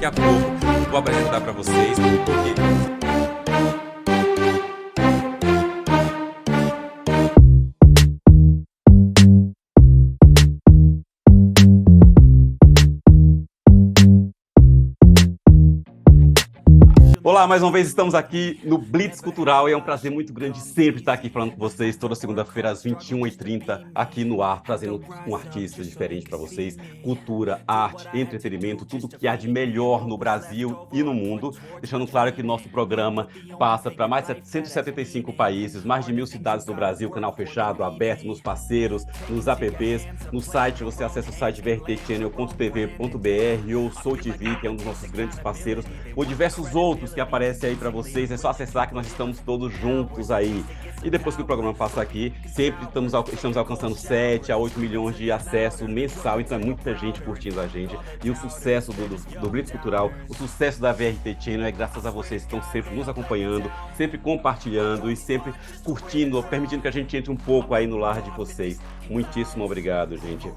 daqui a pouco vou apresentar para vocês, porque olá, mais uma vez estamos aqui no Blitz Cultural e é um prazer muito grande sempre estar aqui falando com vocês toda segunda-feira às 21h30 aqui no ar, trazendo um artista diferente para vocês, cultura, arte, entretenimento, tudo que há de melhor no Brasil e no mundo, deixando claro que nosso programa passa para mais de 175 países, mais de 1.000 cidades do Brasil, canal fechado, aberto, nos parceiros, nos apps, no site, você acessa o site vrtchannel.tv.br ou Sou TV, que é um dos nossos grandes parceiros, ou diversos outros que aparecem aí para vocês, é só acessar que nós estamos todos juntos aí. E depois que o programa passa aqui, sempre estamos alcançando 7 a 8 milhões de acesso mensal, então é muita gente curtindo a gente. E o sucesso do Blitz Cultural, o sucesso da VRT Channel é graças a vocês que estão sempre nos acompanhando, sempre compartilhando e sempre curtindo, permitindo que a gente entre um pouco aí no lar de vocês. Muitíssimo obrigado, gente.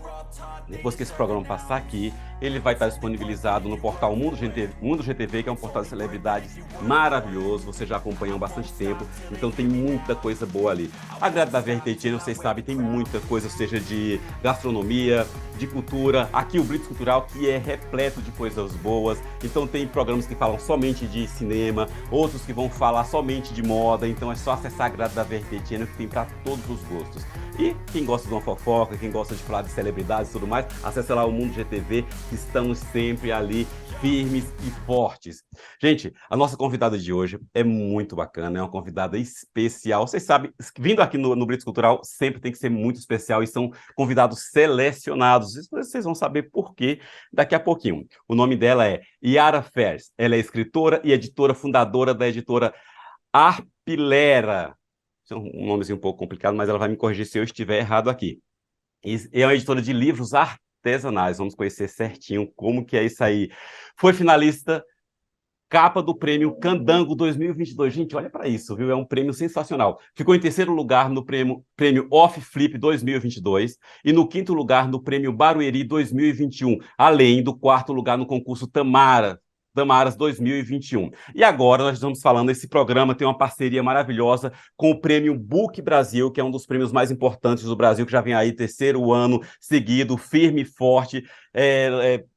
Depois que esse programa passar aqui, ele vai estar disponibilizado no portal Mundo GTV, que é um portal de celebridades maravilhoso, você já acompanha há bastante tempo, então tem muita coisa boa ali. A grade da VRT Channel, vocês sabem, tem muita coisa, seja de gastronomia, de cultura, aqui o Blitz Cultural, que é repleto de coisas boas, então tem programas que falam somente de cinema, outros que vão falar somente de moda, então é só acessar a grade da VRT Channel, que tem para todos os gostos. E quem gosta de uma fofoca, quem gosta de falar de celebridades e tudo mais, acesse lá o Mundo GTV, que estamos sempre ali firmes e fortes. Gente, a nossa convidada de hoje é muito bacana, é uma convidada especial. Vocês sabem, vindo aqui no Blitz Cultural, sempre tem que ser muito especial e são convidados selecionados. Isso vocês vão saber por quê daqui a pouquinho. O nome dela é Yara Ferz. Ela é escritora e editora fundadora da editora Arpilera. É um nomezinho um pouco complicado, mas ela vai me corrigir se eu estiver errado aqui. E é uma editora de livros artesanais. Vamos conhecer certinho como que é isso aí. Foi finalista, capa do prêmio Candango 2022. Gente, olha para isso, viu? É um prêmio sensacional. Ficou em terceiro lugar no prêmio Off Flip 2022 e no quinto lugar no prêmio Barueri 2021, além do quarto lugar no concurso Tamaras 2021. E agora nós estamos falando, esse programa tem uma parceria maravilhosa com o Prêmio Book Brasil, que é um dos prêmios mais importantes do Brasil, que já vem aí terceiro ano seguido, firme e forte,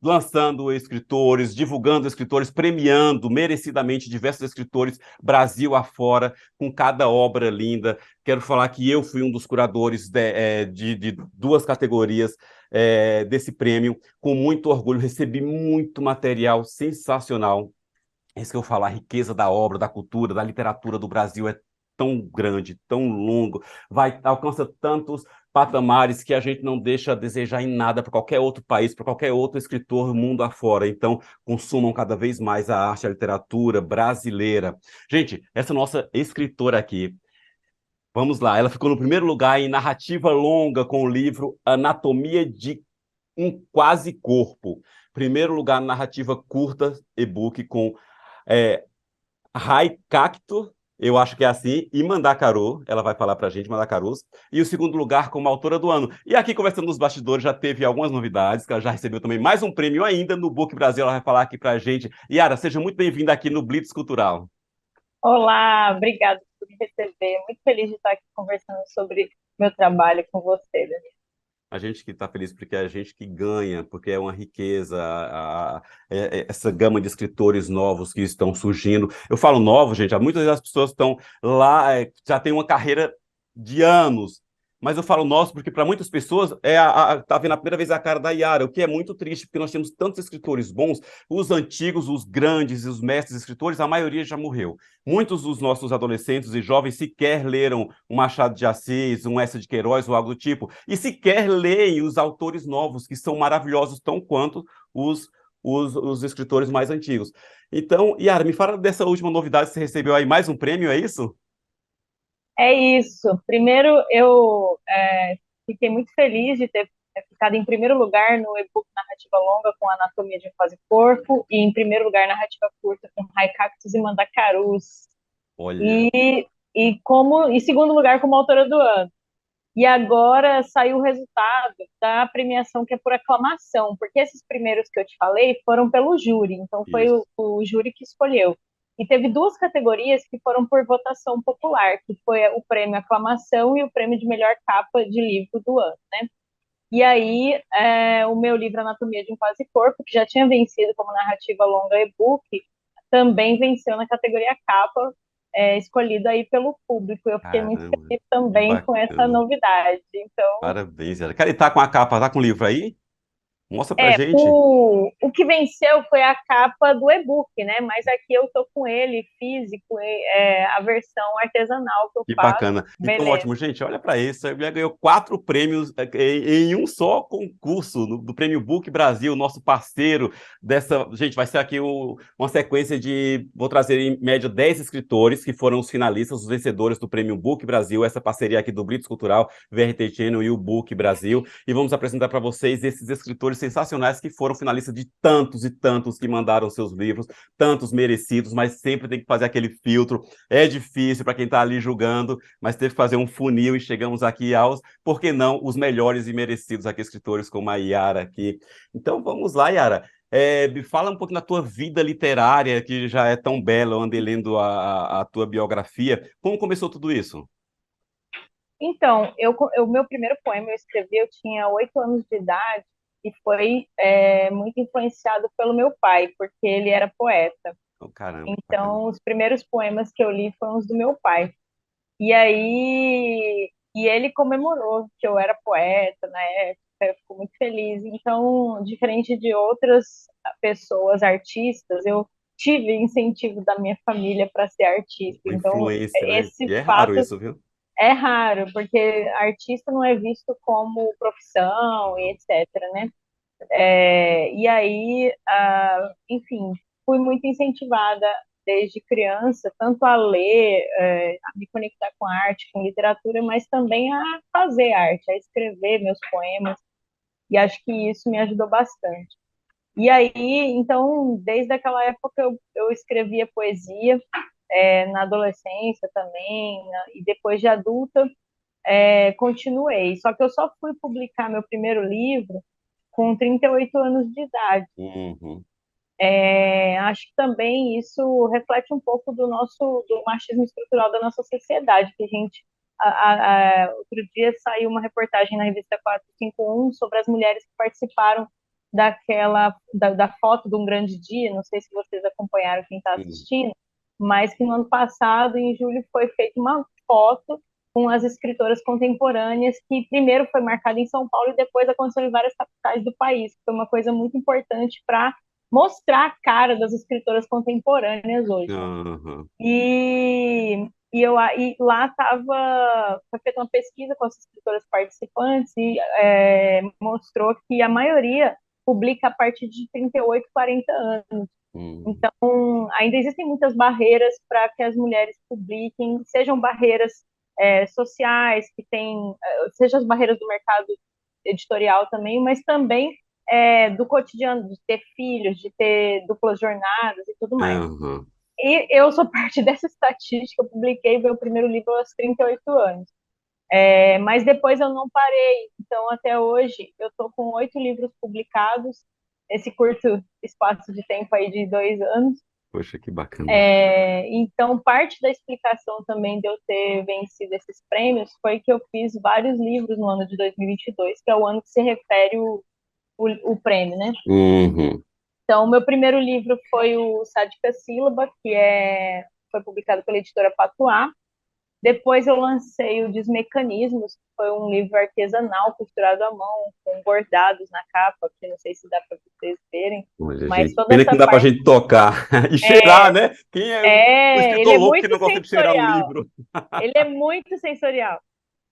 lançando escritores, divulgando escritores, premiando merecidamente diversos escritores Brasil afora, com cada obra linda. Quero falar que eu fui um dos curadores de duas categorias desse prêmio, com muito orgulho, recebi muito material sensacional. É isso que eu falo, a riqueza da obra, da cultura, da literatura do Brasil é tão grande, tão longo, alcança tantos patamares que a gente não deixa a desejar em nada para qualquer outro país, para qualquer outro escritor mundo afora. Então, consumam cada vez mais a arte, a literatura brasileira. Gente, essa nossa escritora aqui, vamos lá, ela ficou no primeiro lugar em narrativa longa com o livro Anatomia de um Quase Corpo. Primeiro lugar, narrativa curta, e-book com Rai Cacto, eu acho que é assim, e Mandacaru, ela vai falar pra gente, Mandacarus, e o segundo lugar como autora do ano. E aqui, conversando nos bastidores, já teve algumas novidades, que ela já recebeu também mais um prêmio ainda no Book Brasil, ela vai falar aqui pra gente. Yara, seja muito bem-vinda aqui no Blitz Cultural. Olá, obrigada por me receber. Muito feliz de estar aqui conversando sobre meu trabalho com você, Dani. A gente que está feliz porque é a gente que ganha, porque é uma riqueza, essa gama de escritores novos que estão surgindo. Eu falo novos, gente, muitas das pessoas estão lá, já têm uma carreira de anos, mas eu falo novos porque para muitas pessoas tá vendo a primeira vez a cara da Yara, o que é muito triste, porque nós temos tantos escritores bons, os antigos, os grandes e os mestres escritores, a maioria já morreu. Muitos dos nossos adolescentes e jovens sequer leram um Machado de Assis, um Eça de Queiroz ou algo do tipo, e sequer leem os autores novos, que são maravilhosos tão quanto os escritores mais antigos. Então, Yara, me fala dessa última novidade, você recebeu aí mais um prêmio, é isso? É isso. Primeiro, eu fiquei muito feliz de ter ficado em primeiro lugar no e-book Narrativa Longa com Anatomia de um Quase Corpo e em primeiro lugar Narrativa Curta com Raicactus e Mandacarus. Olha, E, e segundo lugar como autora do ano. E agora saiu o resultado da premiação que é por aclamação, porque esses primeiros que eu te falei foram pelo júri, então foi Isso. o júri que escolheu. E teve duas categorias que foram por votação popular, que foi o prêmio aclamação e o prêmio de melhor capa de livro do ano, né? E aí, o meu livro Anatomia de um Quase Corpo, que já tinha vencido como narrativa longa e-book, também venceu na categoria capa, escolhido aí pelo público. Eu fiquei muito Caramba, feliz que também com essa bacana. novidade. Então, Parabéns, Yara. Cara, ele tá com a capa, tá com o livro aí? Mostra pra gente. o que venceu foi a capa do e-book, né? Mas aqui eu tô com ele físico, a versão artesanal que eu Que faço. bacana. Então, Beleza. ótimo, gente. Olha para isso. Ele já ganhou 4 prêmios em um só concurso do Prêmio Book Brasil, nosso parceiro dessa. Gente, vai ser aqui uma sequência de. Vou trazer em média 10 escritores que foram os finalistas, os vencedores do Prêmio Book Brasil, essa parceria aqui do Blitz Cultural, VRT Channel e o Book Brasil. E vamos apresentar para vocês esses escritores sensacionais que foram finalistas de tantos e tantos que mandaram seus livros, tantos merecidos, mas sempre tem que fazer aquele filtro. É difícil para quem está ali julgando, mas teve que fazer um funil e chegamos aqui aos, por que não, os melhores e merecidos aqui, escritores como a Yara aqui. Então vamos lá, Yara. Me fala um pouco da tua vida literária, que já é tão bela, eu andei lendo a tua biografia. Como começou tudo isso? Então, o meu primeiro poema eu escrevi, eu tinha 8 anos de idade e foi muito influenciado pelo meu pai, porque ele era poeta. Oh, caramba, que bacana. Então, os primeiros poemas que eu li foram os do meu pai. E aí, ele comemorou que eu era poeta na época, eu fico muito feliz. Então, diferente de outras pessoas artistas, eu tive incentivo da minha família para ser artista. Uma Então, influência, né? esse E é raro fato isso, viu? é raro, porque artista não é visto como profissão e Não. etc, né? E aí, enfim, fui muito incentivada desde criança, tanto a ler, a me conectar com a arte, com literatura, mas também a fazer arte, a escrever meus poemas, e acho que isso me ajudou bastante. E aí, então, desde aquela época eu escrevia poesia, na adolescência também, e depois de adulta, continuei. Só que eu só fui publicar meu primeiro livro com 38 anos de idade. Uhum. Acho que também isso reflete um pouco do machismo estrutural da nossa sociedade, que a gente outro dia saiu uma reportagem na revista 451 sobre as mulheres que participaram da foto de um grande dia, não sei se vocês acompanharam quem está Uhum. assistindo, mas que no ano passado, em julho, foi feita uma foto com as escritoras contemporâneas, que primeiro foi marcada em São Paulo e depois aconteceu em várias capitais do país. Foi uma coisa muito importante para mostrar a cara das escritoras contemporâneas hoje, né? Uhum. E lá foi feita uma pesquisa com as escritoras participantes e mostrou que a maioria publica a partir de 38, 40 anos. Uhum. Então, ainda existem muitas barreiras para que as mulheres publiquem, sejam barreiras sociais, sejam as barreiras do mercado editorial também, mas também do cotidiano, de ter filhos, de ter duplas jornadas e tudo mais. Uhum. E eu sou parte dessa estatística, eu publiquei meu primeiro livro aos 38 anos. Mas depois eu não parei, então até hoje eu estou com 8 livros publicados, esse curto espaço de tempo aí de 2 anos. Poxa, que bacana. Então, parte da explicação também de eu ter vencido esses prêmios foi que eu fiz vários livros no ano de 2022, que é o ano que se refere o prêmio, né? Uhum. Então, o meu primeiro livro foi o Sádica Sílaba, que foi publicado pela editora Patuá. Depois eu lancei o Desmecanismos, que foi um livro artesanal, costurado à mão, com bordados na capa, que não sei se dá para vocês verem, Olha, mas gente, toda pena que essa não dá pra parte. gente tocar e cheirar, né? Quem é o Ele escritor é louco que muito não gosta de cheirar um sensorial. livro? Ele é muito sensorial.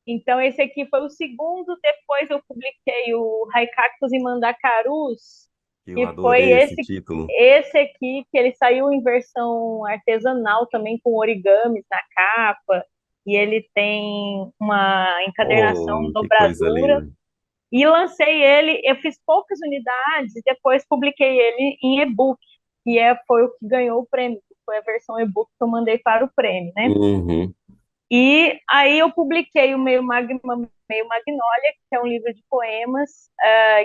Então, esse aqui foi o segundo. Depois eu publiquei o Raicactos e Mandacarus, Eu que foi adorei esse título. esse aqui, que ele saiu em versão artesanal também, com origamis na capa. E ele tem uma encadernação Oh, que coisa dobradura. linda. E lancei ele, eu fiz poucas unidades e depois publiquei ele em e-book, foi o que ganhou o prêmio, foi a versão e-book que eu mandei para o prêmio, né? Uhum. E aí eu publiquei o Meio Magnólia, que é um livro de poemas,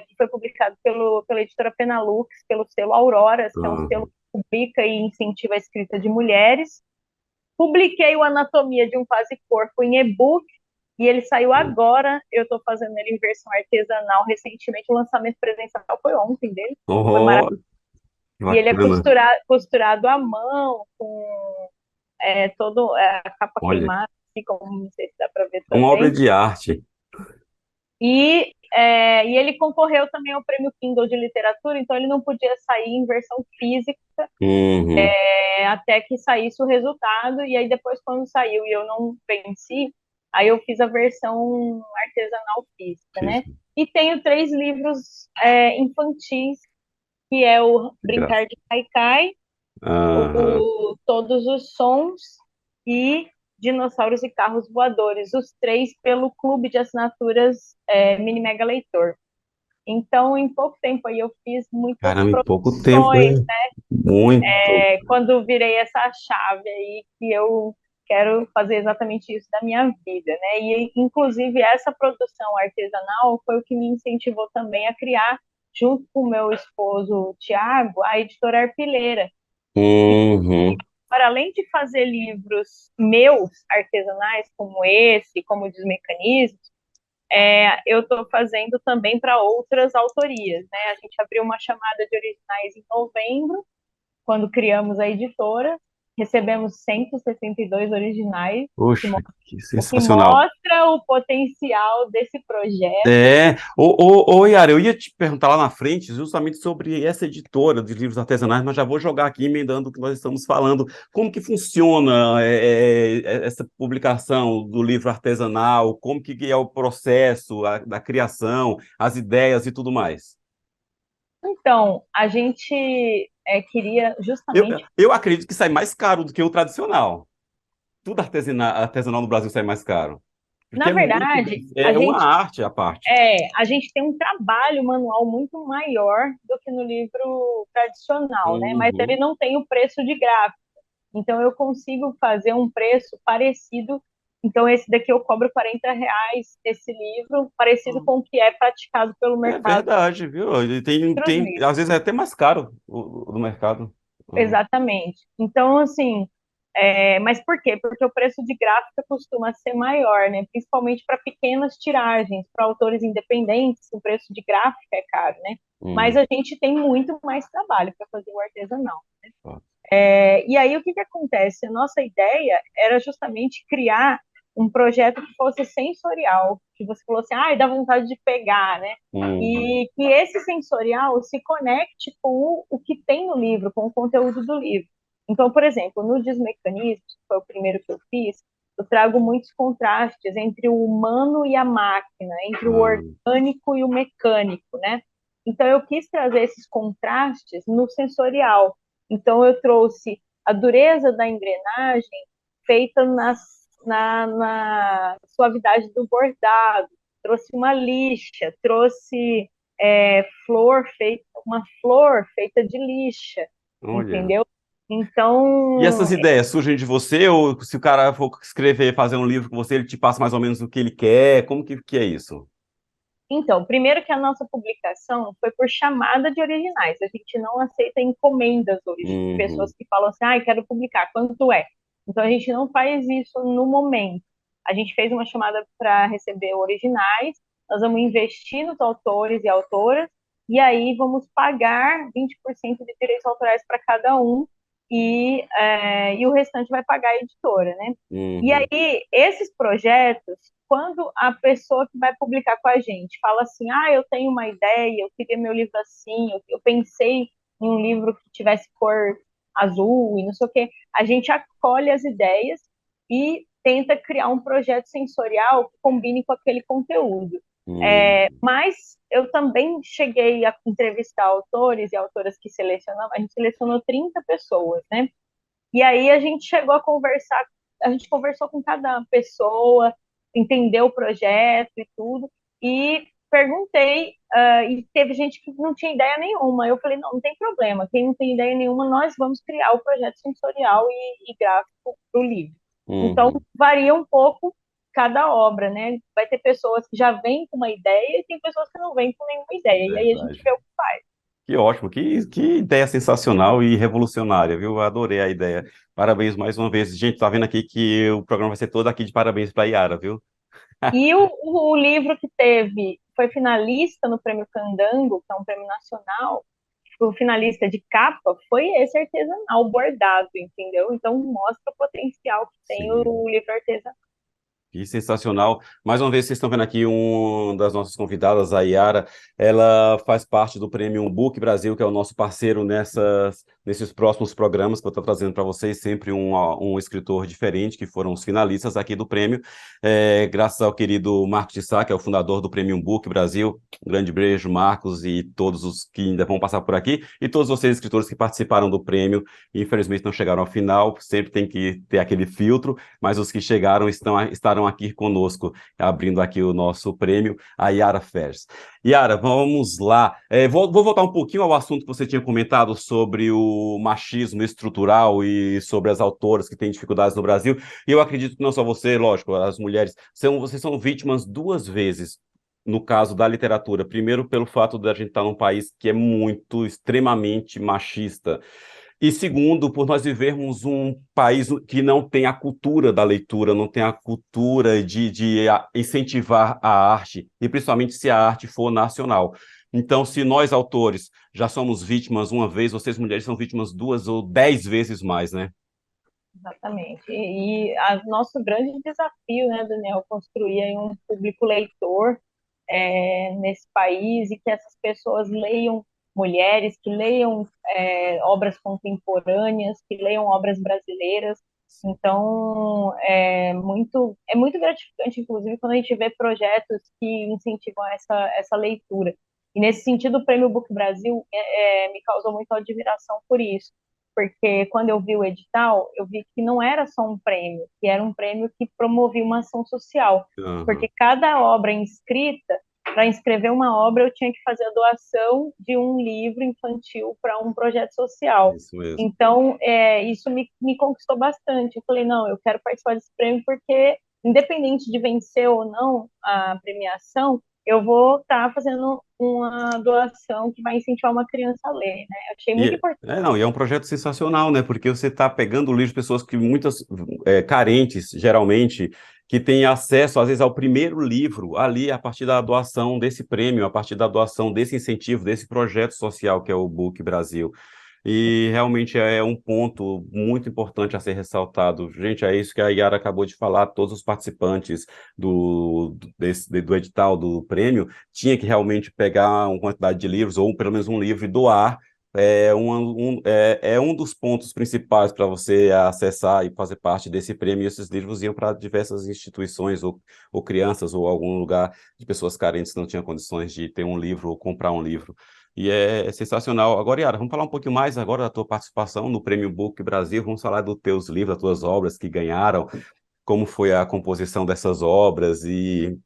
que foi publicado pela editora Penalux, pelo selo Auroras, que é um Ah, selo que publica e incentiva a escrita de mulheres. Publiquei o Anatomia de um Quase Corpo em e-book, e ele saiu agora. Eu estou fazendo ele em versão artesanal recentemente. O lançamento presencial foi ontem dele, foi oh, maravilhoso. que E ele é bacana. costurado à mão, com a capa Olha, queimada, assim, como não sei se dá para ver é uma obra também. de arte. E ele concorreu também ao Prêmio Kindle de Literatura, então ele não podia sair em versão física Uhum. até que saísse o resultado, e aí depois, quando saiu e eu não venci, aí eu fiz a versão artesanal física, né? Físico, E tenho 3 livros infantis, que é o de graça. Brincar de Cai-Cai, Aham. o Todos os Sons e Dinossauros e Carros Voadores, os 3 pelo clube de assinaturas Mini Mega Leitor. Então, em pouco tempo aí eu fiz muitas Caramba, em pouco tempo, produções, hein? Muito. quando virei essa chave aí que eu quero fazer exatamente isso da minha vida, né? E inclusive essa produção artesanal foi o que me incentivou também a criar, junto com o meu esposo Tiago, a editora Arpileira. Uhum. Para além de fazer livros meus artesanais como esse, como o Desmecanismos, eu estou fazendo também para outras autorias, né? A gente abriu uma chamada de originais em novembro, quando criamos a editora, recebemos 162 originais, Poxa, que o que sensacional. mostra o potencial desse projeto. É, Yara, eu ia te perguntar lá na frente justamente sobre essa editora de livros artesanais, mas já vou jogar aqui emendando o que nós estamos falando. Como que funciona essa publicação do livro artesanal? Como que é o processo da criação, as ideias e tudo mais? Então, a gente queria Eu, justamente. eu acredito que sai mais caro do que o tradicional. Tudo artesanal no Brasil sai mais caro. Porque Na é muito, verdade, é uma arte à parte. a gente tem um trabalho manual muito maior do que no livro tradicional, né? Mas ele Uhum. não tem o preço de gráfico. Então, eu consigo fazer um preço parecido. Então, esse daqui eu cobro R$ 40, esse livro, parecido com o que é praticado pelo É mercado verdade, viu? Ele dos livros. às vezes é até mais caro o do mercado. Ah, Exatamente. Então, assim, mas por quê? Porque o preço de gráfica costuma ser maior, né? Principalmente para pequenas tiragens, para autores independentes, o preço de gráfica é caro, né? Mas hum, a gente tem muito mais trabalho para fazer o artesanal. ó. E aí o que acontece? A nossa ideia era justamente criar um projeto que fosse sensorial, que você falou assim, dá vontade de pegar, né? Uhum, E que esse sensorial se conecte com o que tem no livro, com o conteúdo do livro. Então, por exemplo, no Desmecanismo, que foi o primeiro que eu fiz, eu trago muitos contrastes entre o humano e a máquina, entre o ah, orgânico e o mecânico, né? Então, eu quis trazer esses contrastes no sensorial. Então, eu trouxe a dureza da engrenagem feita na suavidade do bordado, trouxe uma lixa, trouxe uma flor feita de lixa, olha. entendeu? E Então, essas ideias surgem de você, ou se o cara for escrever, fazer um livro com você, ele te passa mais ou menos o que ele quer? Como que é isso? primeiro que a nossa publicação foi por chamada de originais. A gente não aceita encomendas hoje de pessoas Uhum, que falam assim, quero publicar, quanto é? Então a gente não faz isso no momento. A gente fez uma chamada para receber originais, nós vamos investir nos autores e autoras, e aí vamos pagar 20% de direitos autorais para cada um, e o restante vai pagar a editora, né? E uhum, aí, esses projetos, quando a pessoa que vai publicar com a gente fala assim, eu tenho uma ideia, eu queria meu livro assim, eu pensei em um livro que tivesse cor azul e não sei o quê, a gente acolhe as ideias e tenta criar um projeto sensorial que combine com aquele conteúdo. uhum. Mas eu também cheguei a entrevistar autores e autoras que selecionam, a gente selecionou 30 pessoas, né? E aí a gente chegou a conversar, a gente conversou com cada pessoa, entendeu o projeto e tudo, e perguntei, e teve gente que não tinha ideia nenhuma. Eu falei, não, não tem problema, quem não tem ideia nenhuma, nós vamos criar o projeto sensorial e gráfico do livro. Então, Uhum. varia um pouco cada obra, né? Vai ter pessoas que já vêm com uma ideia e tem pessoas que não vêm com nenhuma ideia. E aí a gente Verdade. vê o que faz. Que ótimo, que ideia sensacional e revolucionária, viu? Eu adorei a ideia. Parabéns mais uma vez. Gente, tá vendo aqui que o programa vai ser todo aqui de parabéns para a Yara, viu? E o livro que foi finalista no Prêmio Candango, que é um prêmio nacional, o finalista de capa foi esse artesanal bordado, entendeu? Então mostra o potencial que tem Sim. o livro artesanal. Que sensacional. Mais uma vez, vocês estão vendo aqui uma das nossas convidadas, a Yara. Ela faz parte do Prêmio Book Brasil, que é o nosso parceiro nesses próximos programas, que eu estou trazendo para vocês sempre um escritor diferente, que foram os finalistas aqui do prêmio. Graças ao querido Marcos de Sá, que é o fundador do Prêmio Book Brasil. Um grande beijo, Marcos, e todos os que ainda vão passar por aqui, e todos vocês, escritores que participaram do prêmio, e infelizmente não chegaram ao final. Sempre tem que ter aquele filtro, mas os que chegaram estarão aqui conosco, abrindo aqui o nosso prêmio, a Yara Fers. Yara, vamos lá. Vou voltar um pouquinho ao assunto que você tinha comentado sobre o machismo estrutural e sobre as autoras que têm dificuldades no Brasil. E eu acredito que não só você, lógico, as mulheres, vocês são vítimas duas vezes. No caso da literatura, primeiro pelo fato de a gente estar num país que é muito, extremamente machista, e segundo, por nós vivermos um país que não tem a cultura da leitura, não tem a cultura de incentivar a arte, e principalmente se a arte for nacional. Então, se nós, autores, já somos vítimas uma vez, vocês, mulheres, são vítimas duas ou 10 vezes mais, né? Exatamente. Nosso grande desafio, né, Daniel, construir aí um público leitor nesse país e que essas pessoas leiam mulheres, que leiam obras contemporâneas, que leiam obras brasileiras. Então, é muito gratificante, inclusive, quando a gente vê projetos que incentivam essa leitura. E, nesse sentido, o Prêmio Book Brasil me causou muita admiração por isso, porque quando eu vi o edital, eu vi que não era só um prêmio, que era um prêmio que promovia uma ação social, Aham, porque cada obra inscrita, para inscrever uma obra, eu tinha que fazer a doação de um livro infantil para um projeto social. isso mesmo. Então, isso me conquistou bastante. Eu falei, não, eu quero participar desse prêmio porque, independente de vencer ou não a premiação, eu vou estar fazendo uma doação que vai incentivar uma criança a ler, né? Eu achei muito importante. Não, e é um projeto sensacional, né? Porque você está pegando o livro de pessoas que muitas carentes, geralmente, que têm acesso, às vezes, ao primeiro livro ali a partir da doação desse prêmio, a partir da doação desse incentivo, desse projeto social que é o Book Brasil. E realmente é um ponto muito importante a ser ressaltado. Gente, é isso que a Yara acabou de falar, todos os participantes do edital do prêmio tinha que realmente pegar uma quantidade de livros, ou pelo menos um livro, e doar. É um dos pontos principais para você acessar e fazer parte desse prêmio. E esses livros iam para diversas instituições, ou crianças, ou algum lugar de pessoas carentes que não tinham condições de ter um livro ou comprar um livro. E é sensacional. Agora, Yara, vamos falar um pouquinho mais agora da tua participação no Prêmio Book Brasil. Vamos falar dos teus livros, das tuas obras que ganharam, como foi a composição dessas obras. E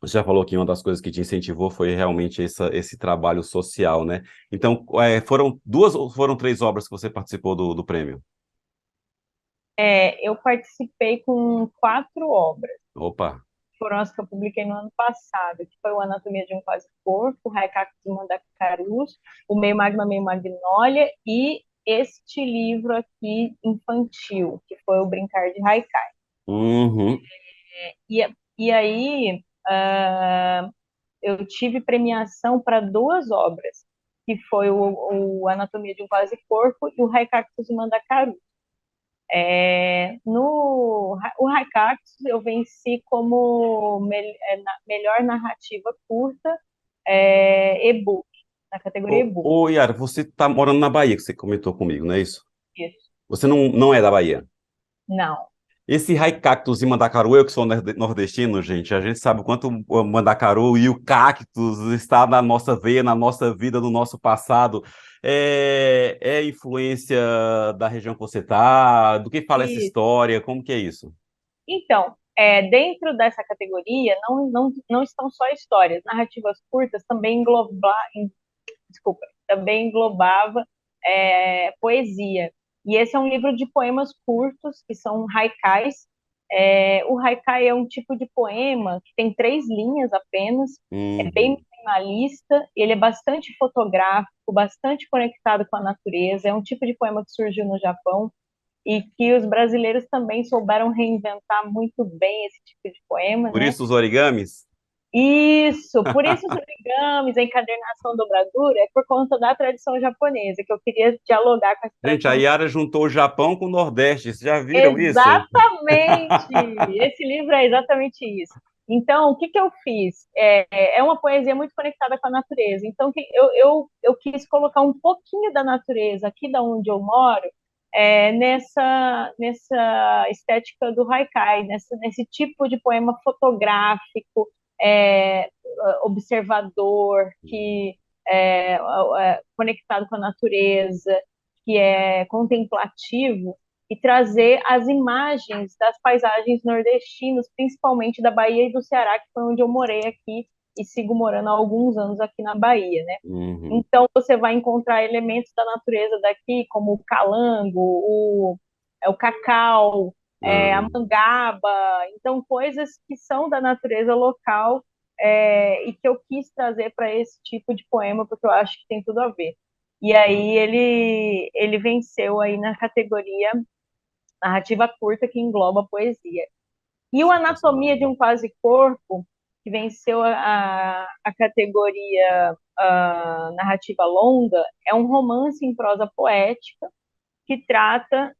você já falou que uma das coisas que te incentivou foi realmente esse trabalho social, né? Então, foram duas ou foram três obras que você participou do prêmio? Eu participei com 4 obras. Opa! Foram as que eu publiquei no ano passado, que foi o Anatomia de um Quase Corpo, o Raicacos e Mandacarus, o Meio Magma, Meio Magnólia e este livro aqui infantil, que foi o Brincar de Haikai. Uhum. E, e aí eu tive premiação para 2 obras, que foi o Anatomia de um Quase Corpo e o Raicactus e Mandacaru. O Raikaktus eu venci como melhor narrativa curta e-book, na categoria e-book. Ô, Yara, você está morando na Bahia, que você comentou comigo, não é isso? Isso. Você não é da Bahia? Não. Esse Raicactus e Mandacaru, eu que sou nordestino, gente, a gente sabe o quanto o Mandacaru e o cactus está na nossa veia, na nossa vida, no nosso passado. É influência da região que você está? Do que fala essa Isso. história? Como que é isso? Então, dentro dessa categoria, não estão só histórias. Narrativas curtas também englobava poesia. E esse é um livro de poemas curtos, que são haikais, O haikai é um tipo de poema que tem 3 linhas apenas, é bem Uhum. minimalista, ele é bastante fotográfico, bastante conectado com a natureza, é um tipo de poema que surgiu no Japão e que os brasileiros também souberam reinventar muito bem esse tipo de poema, Por né? isso os origamis? Isso, por isso os origamis, a encadernação dobradura, é por conta da tradição japonesa, que eu queria dialogar com essa Gente, a tradição. Yara juntou o Japão com o Nordeste. Vocês já viram isso? Exatamente! Esse livro é exatamente isso. Então, o que que eu fiz? É uma poesia muito conectada com a natureza. Então, eu quis colocar um pouquinho da natureza aqui da onde eu moro, nessa estética do haikai, nesse tipo de poema fotográfico, é, observador, conectado com a natureza, que é contemplativo, e trazer as imagens das paisagens nordestinas, principalmente da Bahia e do Ceará, que foi onde eu morei aqui e sigo morando há alguns anos aqui na Bahia, né? Uhum. Então você vai encontrar elementos da natureza daqui, como o calango, o cacau, a Uhum. mangaba, então coisas que são da natureza local, e que eu quis trazer para esse tipo de poema, porque eu acho que tem tudo a ver. E aí ele venceu aí na categoria narrativa curta que engloba poesia. E o Anatomia Sensacional. de um Quase Corpo, que venceu a categoria narrativa longa, é um romance em prosa poética que trata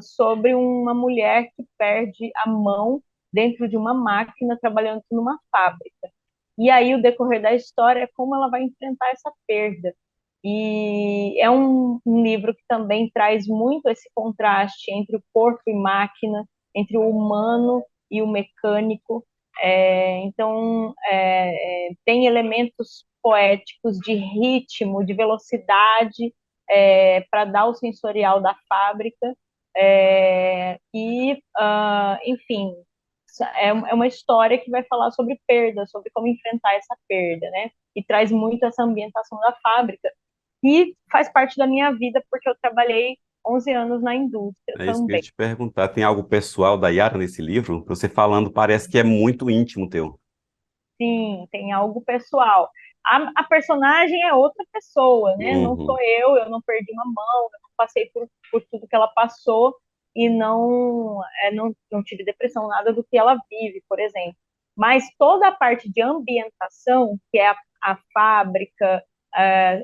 sobre uma mulher que perde a mão dentro de uma máquina trabalhando numa fábrica. E aí o decorrer da história é como ela vai enfrentar essa perda. E é um livro que também traz muito esse contraste entre o corpo e máquina, entre o humano e o mecânico. Então, tem elementos poéticos de ritmo, de velocidade, para dar o sensorial da fábrica. Enfim, é uma história que vai falar sobre perda, sobre como enfrentar essa perda, né? E traz muito essa ambientação da fábrica, que faz parte da minha vida, porque eu trabalhei 11 anos na indústria É isso que eu ia também. te perguntar. Tem algo pessoal da Yara nesse livro? Você falando parece que é muito íntimo teu. Sim, tem algo pessoal. A personagem é outra pessoa, né? Não sou Uhum. eu não perdi uma mão, eu não passei por tudo que ela passou e não tive depressão, nada do que ela vive, por exemplo. Mas toda a parte de ambientação, que é a fábrica, é,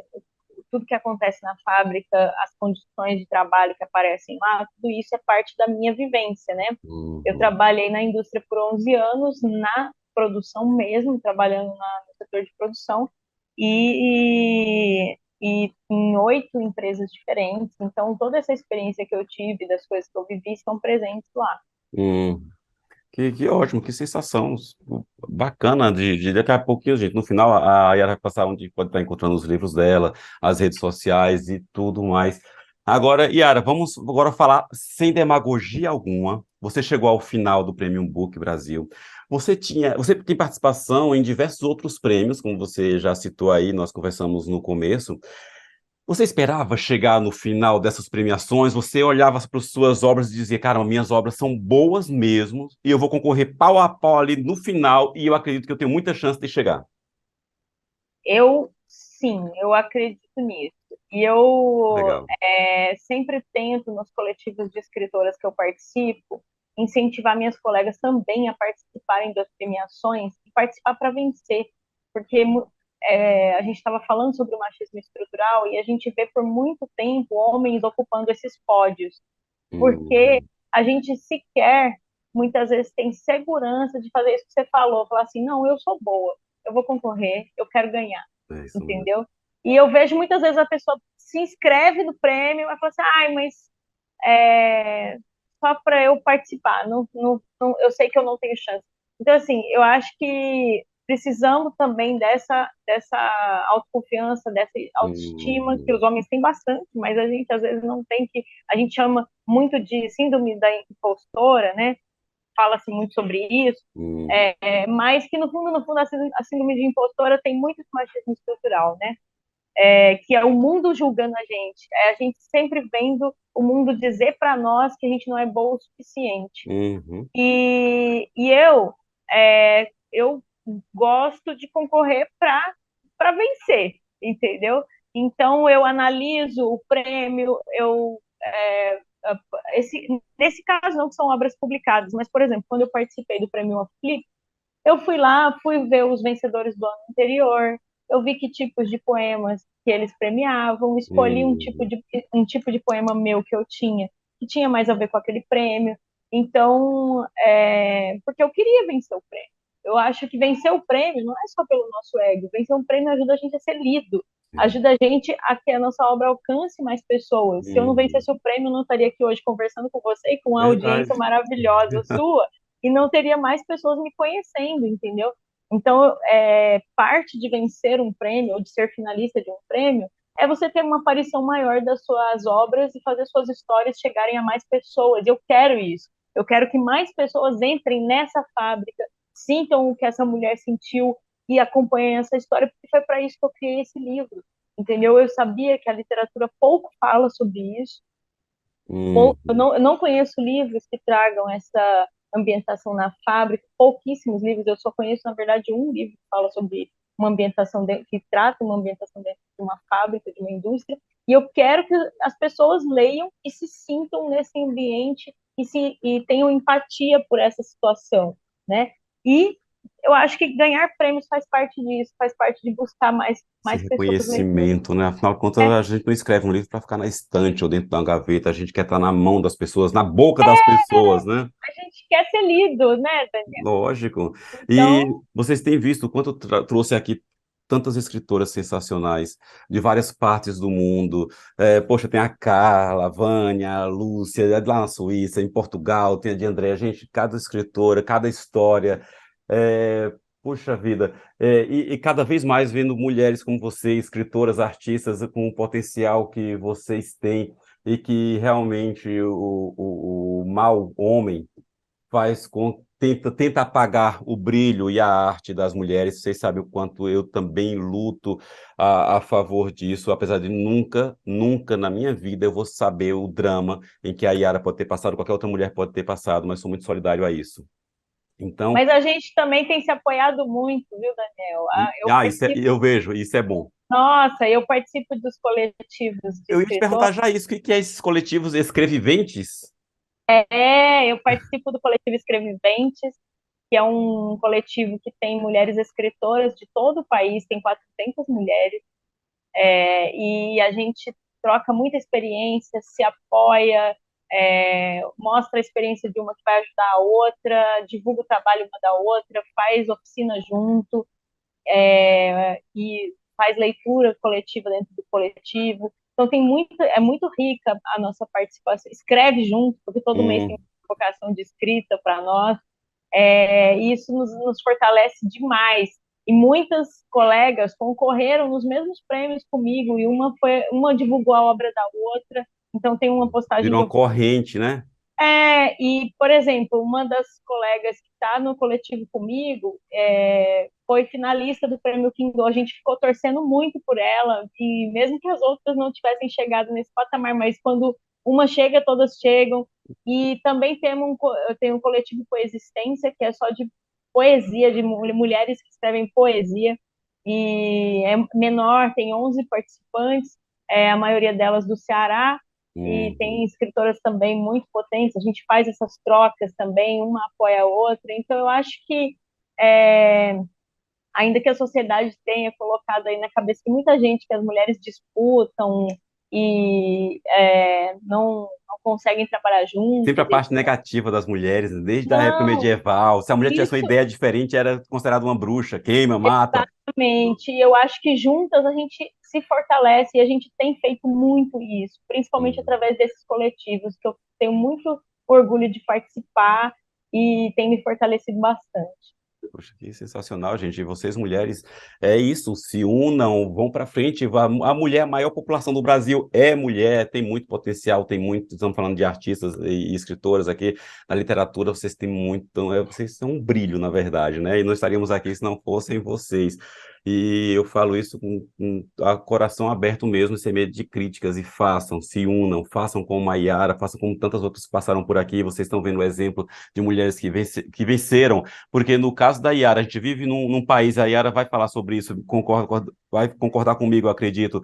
tudo que acontece na fábrica, as condições de trabalho que aparecem lá, tudo isso é parte da minha vivência, né? Eu Uhum. trabalhei na indústria por 11 anos, na produção mesmo, trabalhando no setor de produção, e em 8 empresas diferentes. Então, toda essa experiência que eu tive, das coisas que eu vivi, estão presentes lá. Uhum. Que ótimo, que sensação bacana de daqui a pouquinho, gente. No final, a Yara vai passar onde pode estar encontrando os livros dela, as redes sociais e tudo mais. Agora, Yara, vamos agora falar sem demagogia alguma. Você chegou ao final do Premium Book Brasil. Você tem participação em diversos outros prêmios, como você já citou aí, nós conversamos no começo. Você esperava chegar no final dessas premiações? Você olhava para as suas obras e dizia, cara, minhas obras são boas mesmo, e eu vou concorrer pau a pau ali no final, e eu acredito que eu tenho muita chance de chegar. Sim, eu acredito nisso. E eu Legal. sempre tento, nos coletivos de escritoras que eu participo, incentivar minhas colegas também a participarem das premiações e participar para vencer. Porque a gente estava falando sobre o machismo estrutural e a gente vê por muito tempo homens ocupando esses pódios, porque Uhum. a gente sequer, muitas vezes, tem segurança de fazer isso que você falou, falar assim, não, eu sou boa, eu vou concorrer, eu quero ganhar, É isso mesmo. entendeu? E eu vejo muitas vezes a pessoa se inscreve no prêmio e fala assim, ai, mas é, só para eu participar, eu sei que eu não tenho chance. Então, assim, eu acho que precisamos também dessa autoconfiança, dessa autoestima, que Uhum. os homens têm bastante, mas a gente às vezes não tem, que a gente chama muito de síndrome da impostora, né? Fala-se muito sobre isso, Uhum. mas que no fundo, a síndrome de impostora tem muito machismo estrutural, né? que é o mundo julgando a gente. É a gente sempre vendo o mundo dizer para nós que a gente não é bom o suficiente. Uhum. E eu gosto de concorrer para vencer, entendeu? Então eu analiso o prêmio, nesse caso não que são obras publicadas, mas por exemplo, quando eu participei do prêmio Flip, eu fui lá, fui ver os vencedores do ano anterior, eu vi que tipos de poemas que eles premiavam, escolhi Uhum. um tipo de poema meu que tinha mais a ver com aquele prêmio. Então, porque eu queria vencer o prêmio. Eu acho que vencer o prêmio não é só pelo nosso ego, vencer um prêmio ajuda a gente a ser lido, Sim. ajuda a gente a que a nossa obra alcance mais pessoas. Se eu não Uhum. vencesse o prêmio, eu não estaria aqui hoje conversando com você e com uma audiência Verdade. maravilhosa sua, e não teria mais pessoas me conhecendo, entendeu? Então, parte de vencer um prêmio ou de ser finalista de um prêmio é você ter uma aparição maior das suas obras e fazer suas histórias chegarem a mais pessoas. Eu quero isso. Eu quero que mais pessoas entrem nessa fábrica, sintam o que essa mulher sentiu e acompanhem essa história, porque foi para isso que eu criei esse livro. Entendeu? Eu sabia que a literatura pouco fala sobre isso, Uhum. eu não conheço livros que tragam essa ambientação na fábrica, pouquíssimos livros, eu só conheço, na verdade, um livro que fala sobre uma ambientação, que trata uma ambientação dentro de uma fábrica, de uma indústria, e eu quero que as pessoas leiam e se sintam nesse ambiente e tenham empatia por essa situação, né? E eu acho que ganhar prêmios faz parte disso, faz parte de buscar Esse mais pessoas leitoras. reconhecimento, né? Afinal de contas, É, a gente não escreve um livro para ficar na estante ou dentro da gaveta, a gente quer estar na mão das pessoas, na boca das pessoas, né? a gente quer ser lido, né, Daniel? Lógico. E Então, vocês têm visto o quanto eu trouxe aqui tantas escritoras sensacionais de várias partes do mundo. Poxa, tem a Carla, a Vânia, a Lúcia, lá na Suíça, em Portugal, tem a de André. Gente, cada escritora, cada história. É, Puxa vida. E cada vez mais vendo mulheres como você, escritoras, artistas, com o potencial que vocês têm e que realmente o mal homem tenta apagar o brilho e a arte das mulheres. Vocês sabem o quanto eu também luto a favor disso, apesar de nunca, nunca na minha vida eu vou saber o drama em que a Yara pode ter passado, qualquer outra mulher pode ter passado, mas sou muito solidário a isso. Então, mas a gente também tem se apoiado muito, viu, Daniel? eu vejo, isso é bom. Nossa, eu participo dos coletivos de Eu ia te escritores. perguntar já isso, o que que é esses coletivos escreviventes? Eu participo do coletivo Escreviventes, que é um coletivo que tem mulheres escritoras de todo o país, tem 400 mulheres, e a gente troca muita experiência, se apoia, mostra a experiência de uma que vai ajudar a outra, divulga o trabalho uma da outra, faz oficina junto, e faz leitura coletiva dentro do coletivo. Então é muito rica a nossa participação. Escreve junto, porque todo mês tem Hum, uma vocação de escrita para nós. E isso nos fortalece demais. E muitas colegas concorreram nos mesmos prêmios comigo, e uma divulgou a obra da outra. Então tem uma postagem Virou de uma corrente, né? por exemplo, uma das colegas que está no coletivo comigo foi finalista do Prêmio Kindle. A gente ficou torcendo muito por ela, e mesmo que as outras não tivessem chegado nesse patamar, mas quando uma chega, todas chegam. E também eu tenho um coletivo Coexistência, que é só de poesia, de mulheres que escrevem poesia, e é menor, tem 11 participantes, a maioria delas do Ceará, e tem Uhum. escritoras também muito potentes, a gente faz essas trocas também, uma apoia a outra, então eu acho que é, ainda que a sociedade tenha colocado aí na cabeça de muita gente que as mulheres disputam e não conseguem trabalhar Sempre a juntas, parte negativa das mulheres, né? Desde a época não, medieval. Se a mulher tivesse uma isso ideia diferente, era considerada uma bruxa, queima, mata. exatamente, eu acho que juntas a gente se fortalece, e a gente tem feito muito isso, principalmente Hum. através desses coletivos, que eu tenho muito orgulho de participar e tem me fortalecido bastante. Poxa, que sensacional, gente. E vocês, mulheres, é isso, se unam, vão para frente. A mulher, a maior população do Brasil é mulher, tem muito potencial, tem muito. Estamos falando de artistas e escritoras aqui. Na literatura, vocês têm muito. Vocês são um brilho, na verdade, né? E não estaríamos aqui se não fossem vocês. E eu falo isso com o coração aberto mesmo, sem medo de críticas, e façam, se unam, façam como a Yara, façam como tantas outras que passaram por aqui, vocês estão vendo o exemplo de mulheres que venceram, porque no caso da Yara, a gente vive num país, a Yara vai falar sobre isso, vai concordar comigo, eu acredito,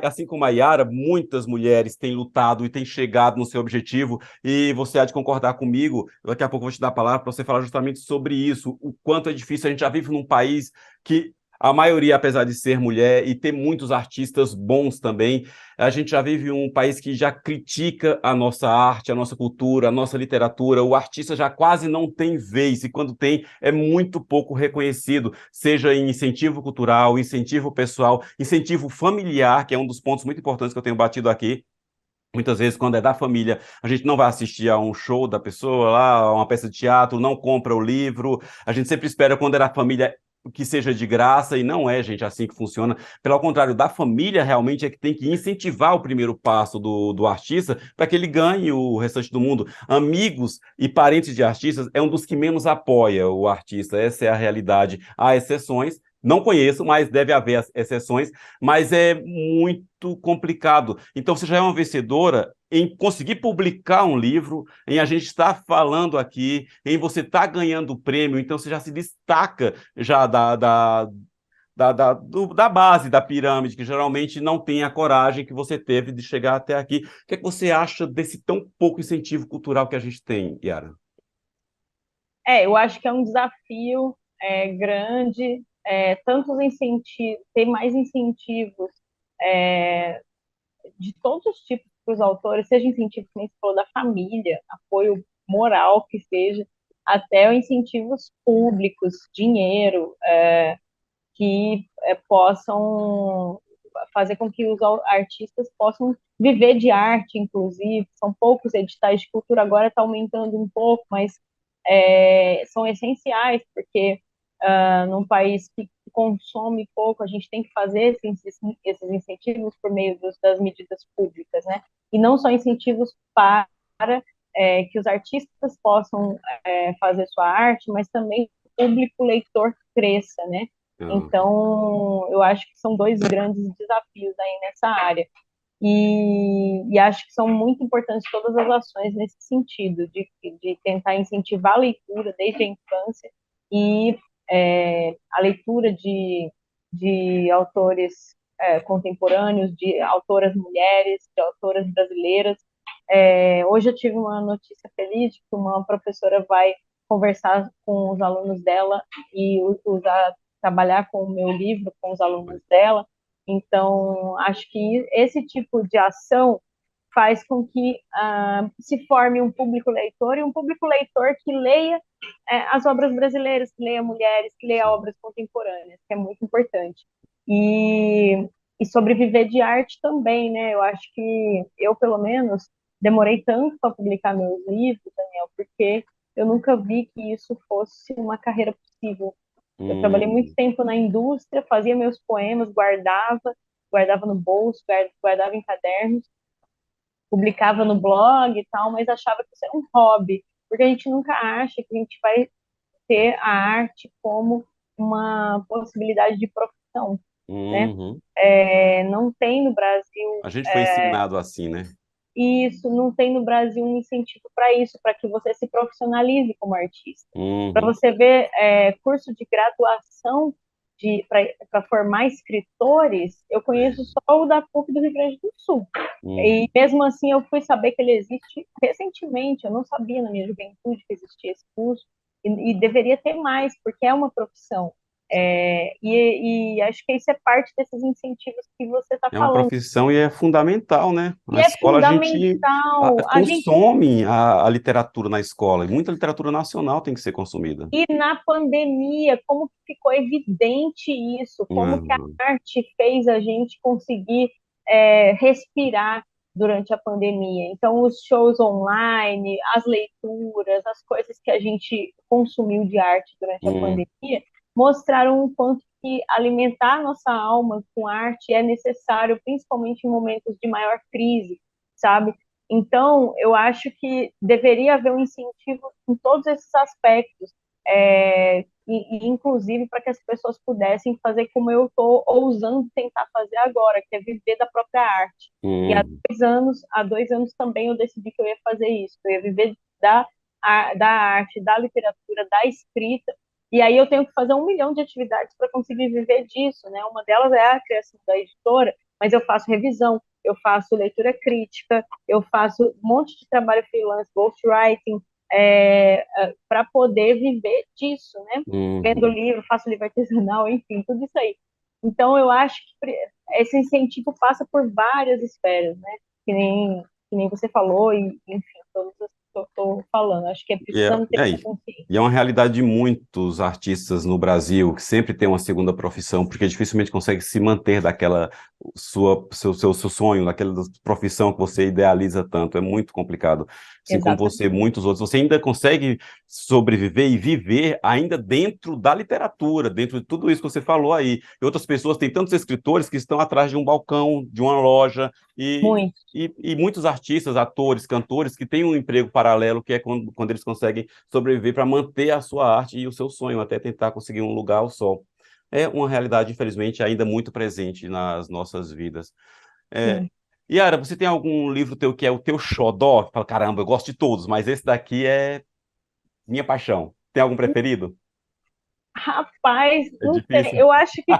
assim como a Yara, muitas mulheres têm lutado e têm chegado no seu objetivo, e você há de concordar comigo. Daqui a pouco eu vou te dar a palavra para você falar justamente sobre isso, o quanto é difícil. A gente já vive num país que a maioria, apesar de ser mulher e ter muitos artistas bons também, a gente já vive um país que já critica a nossa arte, a nossa cultura, a nossa literatura. O artista já quase não tem vez, e quando tem, é muito pouco reconhecido, seja em incentivo cultural, incentivo pessoal, incentivo familiar, que é um dos pontos muito importantes que eu tenho batido aqui. Muitas vezes, quando é da família, a gente não vai assistir a um show da pessoa lá, a uma peça de teatro, não compra o livro. A gente sempre espera, quando é da família, que seja de graça, e não é, gente, assim que funciona. Pelo contrário, da família realmente é que tem que incentivar o primeiro passo do artista para que ele ganhe o restante do mundo. Amigos e parentes de artistas é um dos que menos apoia o artista, essa é a realidade. Há exceções, não conheço, mas deve haver exceções, mas é muito complicado. Então, você já é uma vencedora em conseguir publicar um livro, em a gente estar falando aqui, em você estar ganhando o prêmio, então você já se destaca já da base da pirâmide, que geralmente não tem a coragem que você teve de chegar até aqui. O que é que você acha desse tão pouco incentivo cultural que a gente tem, Yara? Eu acho que é um desafio grande, tantos incentivos, ter mais incentivos é, de todos os tipos para os autores, seja incentivo, como você falou, da família, apoio moral que seja, até incentivos públicos, dinheiro, que possam fazer com que os artistas possam viver de arte, inclusive. São poucos editais de cultura, agora está aumentando um pouco, mas são essenciais, porque num país que consome pouco, a gente tem que fazer esses incentivos por meio das medidas públicas, né? E não só incentivos para que os artistas possam fazer sua arte, mas também o público leitor cresça, né? Ah, Então, eu acho que são dois grandes desafios aí nessa área. E acho que são muito importantes todas as ações nesse sentido, de tentar incentivar a leitura desde a infância e a leitura de autores contemporâneos, de autoras mulheres, de autoras brasileiras. Hoje eu tive uma notícia feliz de que uma professora vai conversar com os alunos dela e usar, trabalhar com o meu livro com os alunos dela. Então, acho que esse tipo de ação faz com que se forme um público leitor e um público leitor que leia as obras brasileiras, que leia mulheres, que leia sim. obras contemporâneas, que é muito importante. E, e sobreviver de arte também, né? Eu acho que eu, pelo menos, demorei tanto para publicar meus livros, Daniel, porque eu nunca vi que isso fosse uma carreira possível. Eu trabalhei muito Hum, tempo na indústria, fazia meus poemas, guardava no bolso, guardava em cadernos, publicava no blog e tal, mas achava que isso era um hobby, porque a gente nunca acha que a gente vai ter a arte como uma possibilidade de profissão, né? uhum. Não tem no Brasil A gente foi ensinado assim, né? isso, não tem no Brasil um incentivo para isso, para que você se profissionalize como artista. Para Uhum. você ver curso de graduação para formar escritores, eu conheço só o da PUC do Rio Grande do Sul. E Uhum. mesmo assim eu fui saber que ele existe recentemente, eu não sabia na minha juventude que existia esse curso, e deveria ter mais, porque é uma profissão. E acho que isso é parte desses incentivos que você está É uma falando. profissão e é fundamental, né? E Na é escola a gente fundamental. A gente consome a literatura na escola, e muita literatura nacional tem que ser consumida. e na pandemia, como que ficou evidente isso, como que a Uhum. arte fez a gente conseguir respirar durante a pandemia. Então, os shows online, as leituras, as coisas que a gente consumiu de arte durante a Uhum. pandemia, mostraram o quanto que alimentar a nossa alma com arte é necessário, principalmente em momentos de maior crise, sabe? Então, eu acho que deveria haver um incentivo em todos esses aspectos, inclusive para que as pessoas pudessem fazer como eu estou ousando tentar fazer agora, que é viver da própria arte. E Hum, há 2 anos também eu decidi que eu ia fazer isso, eu ia viver da arte, da literatura, da escrita, e aí eu tenho que fazer 1 milhão de atividades para conseguir viver disso, né? Uma delas é a criação da editora, mas eu faço revisão, eu faço leitura crítica, eu faço um monte de trabalho freelance, ghostwriting, para poder viver disso, né? Vendo uhum. livro, faço livro artesanal, enfim, tudo isso aí. Então, eu acho que esse incentivo passa por várias esferas, né? Que nem você falou, e, enfim, todas as que eu estou falando. Acho que é E é, precisando ter e essa aí? consciência. E é uma realidade de muitos artistas no Brasil que sempre tem uma segunda profissão, porque dificilmente consegue se manter daquela seu sonho, daquela profissão que você idealiza tanto. É muito complicado. Assim como você, Exatamente. muitos outros, você ainda consegue sobreviver e viver ainda dentro da literatura, dentro de tudo isso que você falou aí. E outras pessoas, tem tantos escritores que estão atrás de um balcão, de uma loja, Muito. e muitos artistas, atores, cantores que têm um emprego paralelo, que é quando eles conseguem sobreviver para manter a sua arte e o seu sonho, até tentar conseguir um lugar ao sol. É uma realidade, infelizmente, ainda muito presente nas nossas vidas. É, Sim. Yara, você tem algum livro teu que é o teu xodó? Fala, caramba, eu gosto de todos, mas esse daqui é minha paixão. Tem algum preferido? Rapaz, É não sei. difícil. Eu acho que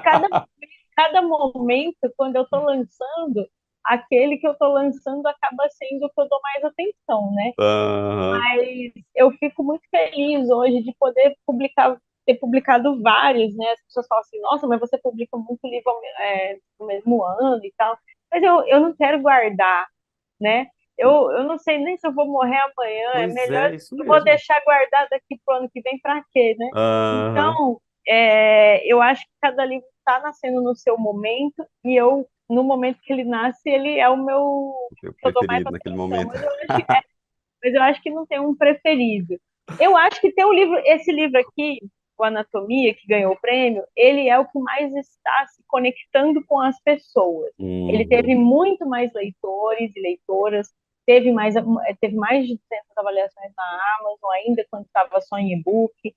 cada momento, quando eu estou lançando, aquele que eu estou lançando acaba sendo o que eu dou mais atenção, né? Aham. Mas eu fico muito feliz hoje de poder publicar, ter publicado vários, né? As pessoas falam assim, nossa, mas você publica muito livro no mesmo ano e tal. Mas eu não quero guardar, né? Eu não sei nem se eu vou morrer amanhã, é Pois melhor, é, isso eu vou mesmo. deixar guardado aqui pro ano que vem para quê, né? Aham. Então, eu acho que cada livro está nascendo no seu momento e eu, no momento que ele nasce, ele é o meu, O teu que eu dou mais preferido naquele atenção, momento. mas eu acho que não tem um preferido. Eu acho que tem um livro, esse livro aqui, o Anatomia, que ganhou o prêmio, ele é o que mais está se conectando com as pessoas. Ele teve Uhum. muito mais leitores e leitoras, teve mais de 200 avaliações na Amazon, ainda quando estava só em e-book.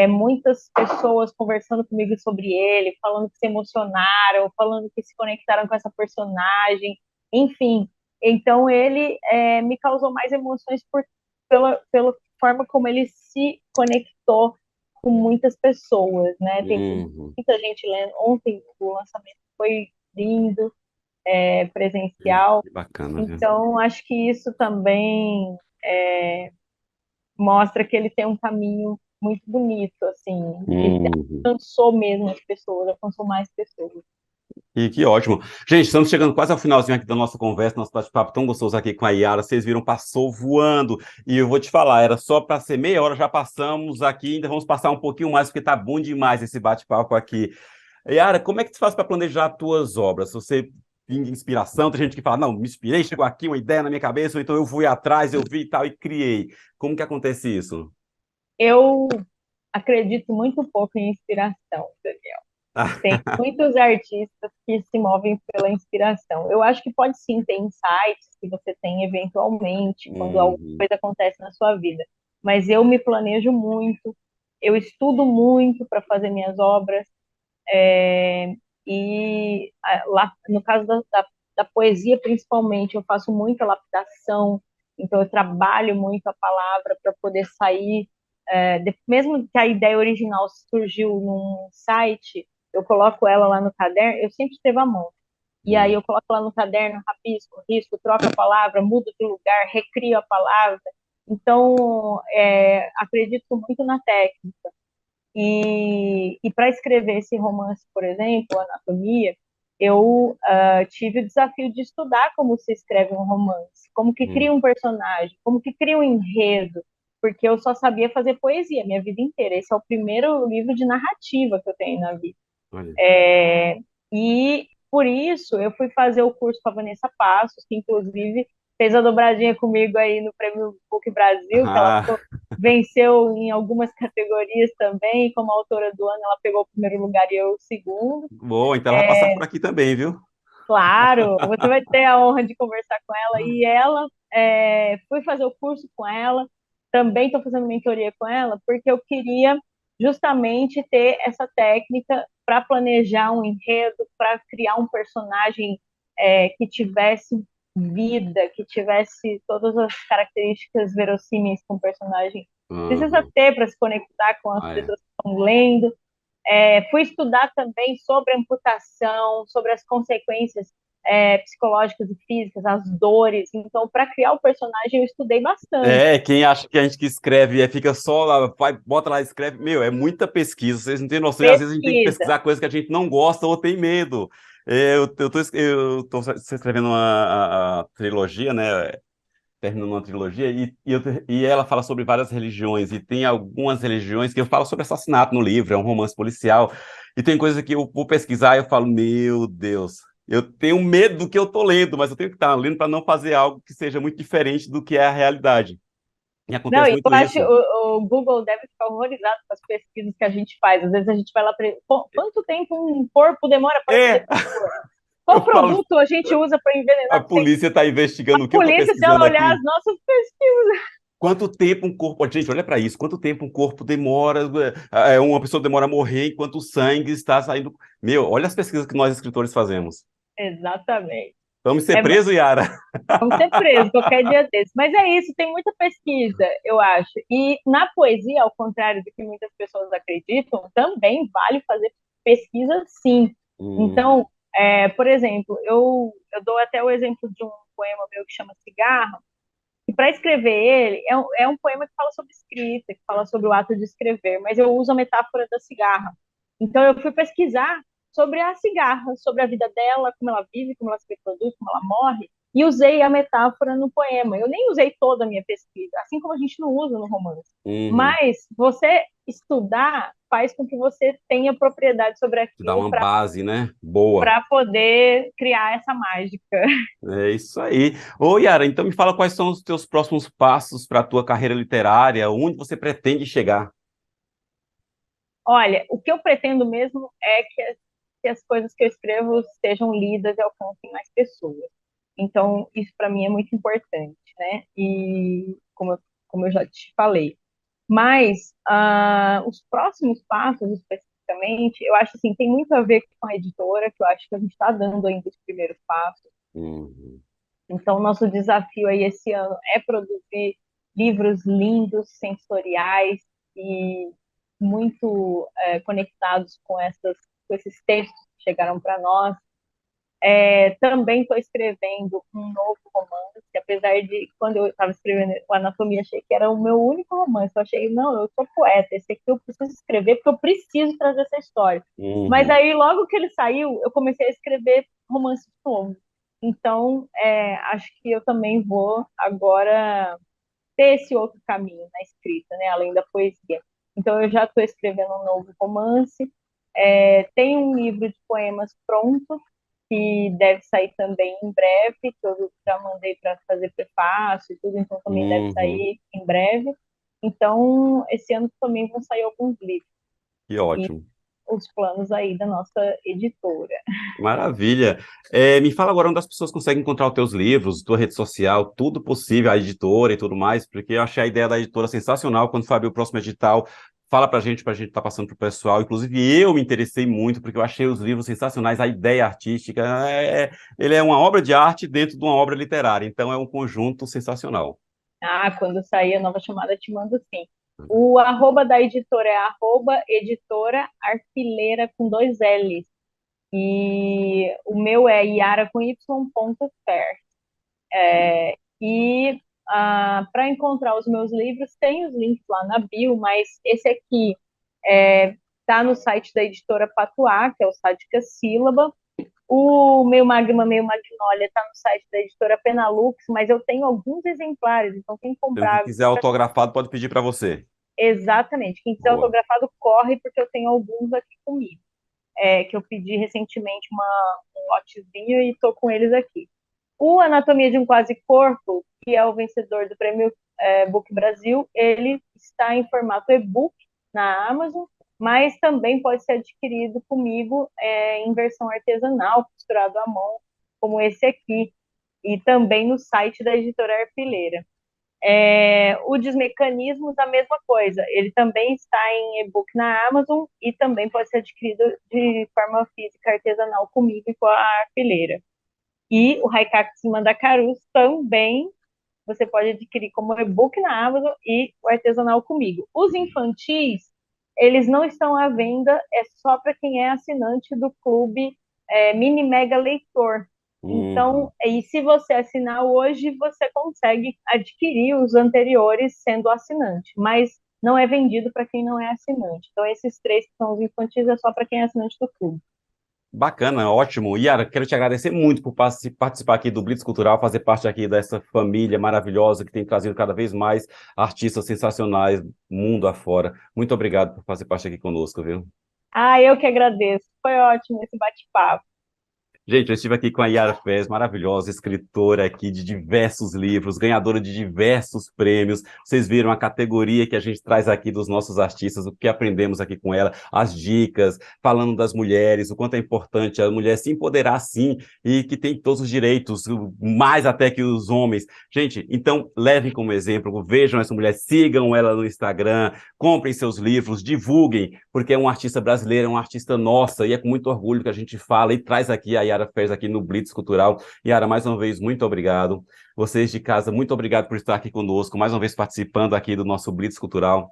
Muitas pessoas conversando comigo sobre ele, falando que se emocionaram, falando que se conectaram com essa personagem, enfim. Então ele me causou mais emoções pela forma como ele se conectou com muitas pessoas, né? Tem Uhum. muita gente lendo. Ontem o lançamento foi lindo, presencial. Que bacana, viu? Então acho que isso também mostra que ele tem um caminho muito bonito, assim, que Uhum. alcançou mesmo as pessoas, alcançou mais pessoas. E que ótimo. Gente, estamos chegando quase ao finalzinho aqui da nossa conversa, nosso bate-papo tão gostoso aqui com a Yara. Vocês viram, passou voando. E eu vou te falar, era só para ser meia hora, já passamos aqui, ainda vamos passar um pouquinho mais, porque tá bom demais esse bate-papo aqui. Yara, como é que tu faz para planejar as tuas obras? Você tem inspiração, tem gente que fala, não, me inspirei, chegou aqui uma ideia na minha cabeça, ou então eu fui atrás, eu vi e tal, e criei. Como que acontece isso? Eu acredito muito pouco em inspiração, Daniel. Tem muitos artistas que se movem pela inspiração. Eu acho que pode sim ter insights que você tem eventualmente quando alguma Uhum. coisa acontece na sua vida. Mas eu me planejo muito, eu estudo muito para fazer minhas obras. Lá, no caso da poesia, principalmente, eu faço muita lapidação, então eu trabalho muito a palavra para poder sair. Mesmo que a ideia original surgiu num site, eu coloco ela lá no caderno, eu sempre escrevo à mão. E aí Uhum. eu coloco lá no caderno, rabisco, risco, troco a palavra, mudo de lugar, recrio a palavra. Então, acredito muito na técnica. E para escrever esse romance, por exemplo, Anatomia, eu tive o desafio de estudar como se escreve um romance, como que cria Uhum. um personagem, como que cria um enredo, porque eu só sabia fazer poesia minha vida inteira. Esse é o primeiro livro de narrativa que eu tenho na vida. Olha. E por isso eu fui fazer o curso com a Vanessa Passos, que inclusive fez a dobradinha comigo aí no Prêmio Book Brasil, que ela Ah, venceu em algumas categorias também, como autora do ano, ela pegou o primeiro lugar e eu o segundo. boa, então ela vai passar por aqui também, viu? Claro, você vai ter a honra de conversar com ela. E ela, fui fazer o curso com ela, também estou fazendo mentoria com ela, porque eu queria. justamente ter essa técnica para planejar um enredo, para criar um personagem que tivesse vida, que tivesse todas as características verossímeis que um personagem precisa Aham. ter para se conectar com as Ah, é. pessoas que estão lendo. Fui estudar também sobre a amputação, sobre as consequências psicológicas e físicas, as dores. Então, para criar o personagem, eu estudei bastante. Quem acha que a gente que escreve fica só lá, vai, bota lá e escreve, meu, é muita pesquisa, vocês não têm noção, e às vezes a gente tem que Pesquisa. pesquisar coisas que a gente não gosta ou tem medo. Eu tô escrevendo uma trilogia, né? Terminando uma trilogia, e ela fala sobre várias religiões, e tem algumas religiões que eu falo sobre assassinato no livro, é um romance policial, e tem coisas que eu vou pesquisar e eu falo, meu Deus, eu tenho medo do que eu tô lendo, mas eu tenho que estar lendo para não fazer algo que seja muito diferente do que é a realidade. E Não, acontece e eu muito acho isso. o Google deve ficar horrorizado com as pesquisas que a gente faz. Às vezes a gente vai lá, quanto tempo um corpo demora para se É, decompor? eu Qual falo, produto a gente usa para a envenenar? polícia está A investigando o que eu estou polícia, se ela pesquisando olhar aqui. as nossas pesquisas. Quanto tempo um corpo. Gente, olha para isso. Quanto tempo um corpo demora. Uma pessoa demora a morrer enquanto o sangue está saindo. Meu, olha as pesquisas que nós escritores fazemos. Exatamente. Vamos ser É, presos, Yara? vamos ser presos qualquer dia desse. Mas é isso, tem muita pesquisa, eu acho. E na poesia, ao contrário do que muitas pessoas acreditam, também vale fazer pesquisa, sim. Hum, Então, por exemplo, eu dou até o exemplo de um poema meu que chama Cigarro, e para escrever ele, é um poema que fala sobre escrita, que fala sobre o ato de escrever, mas eu uso a metáfora da cigarra. Então eu fui pesquisar sobre a cigarra, sobre a vida dela, como ela vive, como ela se reproduz, como ela morre, e usei a metáfora no poema. Eu nem usei toda a minha pesquisa, assim como a gente não usa no romance. uhum. Mas você estudar faz com que você tenha propriedade sobre Te dá aquilo uma base, né? Boa. para poder criar essa mágica. É isso aí. Ô, Yara, então me fala quais são os teus próximos passos para a tua carreira literária, onde você pretende chegar? Olha, o que eu pretendo mesmo é que as coisas que eu escrevo sejam lidas e alcancem mais pessoas. Então, isso para mim é muito importante, né? E como eu já te falei. Mas os próximos passos, especificamente, eu acho assim, tem muito a ver com a editora, que eu acho que a gente está dando ainda os primeiros passos. Uhum. Então, nosso desafio aí esse ano é produzir livros lindos, sensoriais e muito conectados com esses textos que chegaram para nós. Também estou escrevendo um novo romance, apesar de quando eu estava escrevendo o Anatomia, achei que era o meu único romance. Eu achei, não, eu sou poeta, esse aqui eu preciso escrever porque eu preciso trazer essa história. Mas Uhum. aí, logo que ele saiu, eu comecei a escrever romance novo. Então, acho que eu também vou agora ter esse outro caminho na escrita, né, além da poesia. Então, eu já estou escrevendo um novo romance, tem um livro de poemas pronto, que deve sair também em breve, que eu já mandei para fazer prefácio e tudo, então também deve Uhum. sair em breve. Então, esse ano também vão sair alguns livros Que e ótimo. os planos aí da nossa editora. Maravilha. Me fala agora onde as pessoas conseguem encontrar os teus livros, tua rede social, tudo possível, a editora e tudo mais, porque eu achei a ideia da editora sensacional. Quando for abrir o próximo edital, fala pra gente estar passando pro pessoal. Inclusive, eu me interessei muito, porque eu achei os livros sensacionais, a ideia artística. Ele é uma obra de arte dentro de uma obra literária, então é um conjunto sensacional. Quando sair a nova chamada, te mando sim. O arroba da editora é arroba editora arfileira com dois L's. E o meu é Iara com Y ponto Fer. E para encontrar os meus livros, tem os links lá na bio, mas esse aqui está no site da editora Patuá, que é o site Sílaba. O Meio Magma, Meio Magnólia está no site da editora Penalux, mas eu tenho alguns exemplares, então quem Então, quem comprar. quiser autografado, pode pedir para você. Exatamente, quem quiser Boa. autografado, corre, porque eu tenho alguns aqui comigo. Que eu pedi recentemente um lotezinho e estou com eles aqui. O Anatomia de um Quase Corpo, que é o vencedor do Prêmio Book Brasil, ele está em formato e-book na Amazon, mas também pode ser adquirido comigo em versão artesanal, costurado à mão, como esse aqui, e também no site da editora Arpileira. O Desmecanismo, da mesma coisa. Ele também está em e-book na Amazon e também pode ser adquirido de forma física artesanal comigo e com a arpileira. E o Haikakis Mandacarus também você pode adquirir como e-book na Amazon e o artesanal comigo. Os infantis, eles não estão à venda, é só para quem é assinante do clube Mini Mega Leitor. Então, e se você assinar hoje, você consegue adquirir os anteriores sendo assinante, mas não é vendido para quem não é assinante. Então, esses três que são os infantis é só para quem é assinante do clube. Bacana, ótimo. Yara, quero te agradecer muito por participar aqui do Blitz Cultural, fazer parte aqui dessa família maravilhosa que tem trazido cada vez mais artistas sensacionais mundo afora. Muito obrigado por fazer parte aqui conosco, viu? Eu que agradeço. Foi ótimo esse bate-papo. Gente, eu estive aqui com a Yara Fez, maravilhosa, escritora aqui de diversos livros, ganhadora de diversos prêmios. Vocês viram a categoria que a gente traz aqui dos nossos artistas, o que aprendemos aqui com ela, as dicas, falando das mulheres, o quanto é importante a mulher se empoderar sim e que tem todos os direitos, mais até que os homens. Gente, então levem como exemplo, vejam essa mulher, sigam ela no Instagram, comprem seus livros, divulguem, porque é uma artista brasileira, é uma artista nossa, e é com muito orgulho que a gente fala e traz aqui a Yara Fez aqui no Blitz Cultural. Yara, mais uma vez, muito obrigado. Vocês de casa, muito obrigado por estar aqui conosco, mais uma vez participando aqui do nosso Blitz Cultural.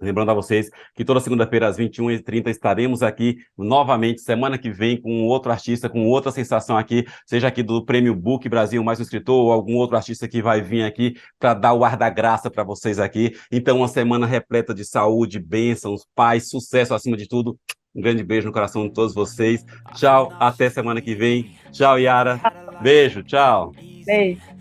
Lembrando a vocês que toda segunda-feira às 21h30 estaremos aqui novamente, semana que vem, com outro artista, com outra sensação aqui, seja aqui do Prêmio Book Brasil Mais um Escritor, ou algum outro artista que vai vir aqui para dar o ar da graça para vocês aqui. Então, uma semana repleta de saúde, bênçãos, paz, sucesso acima de tudo. Um grande beijo no coração de todos vocês. Tchau, até semana que vem. Tchau, Yara. Beijo, tchau. Beijo.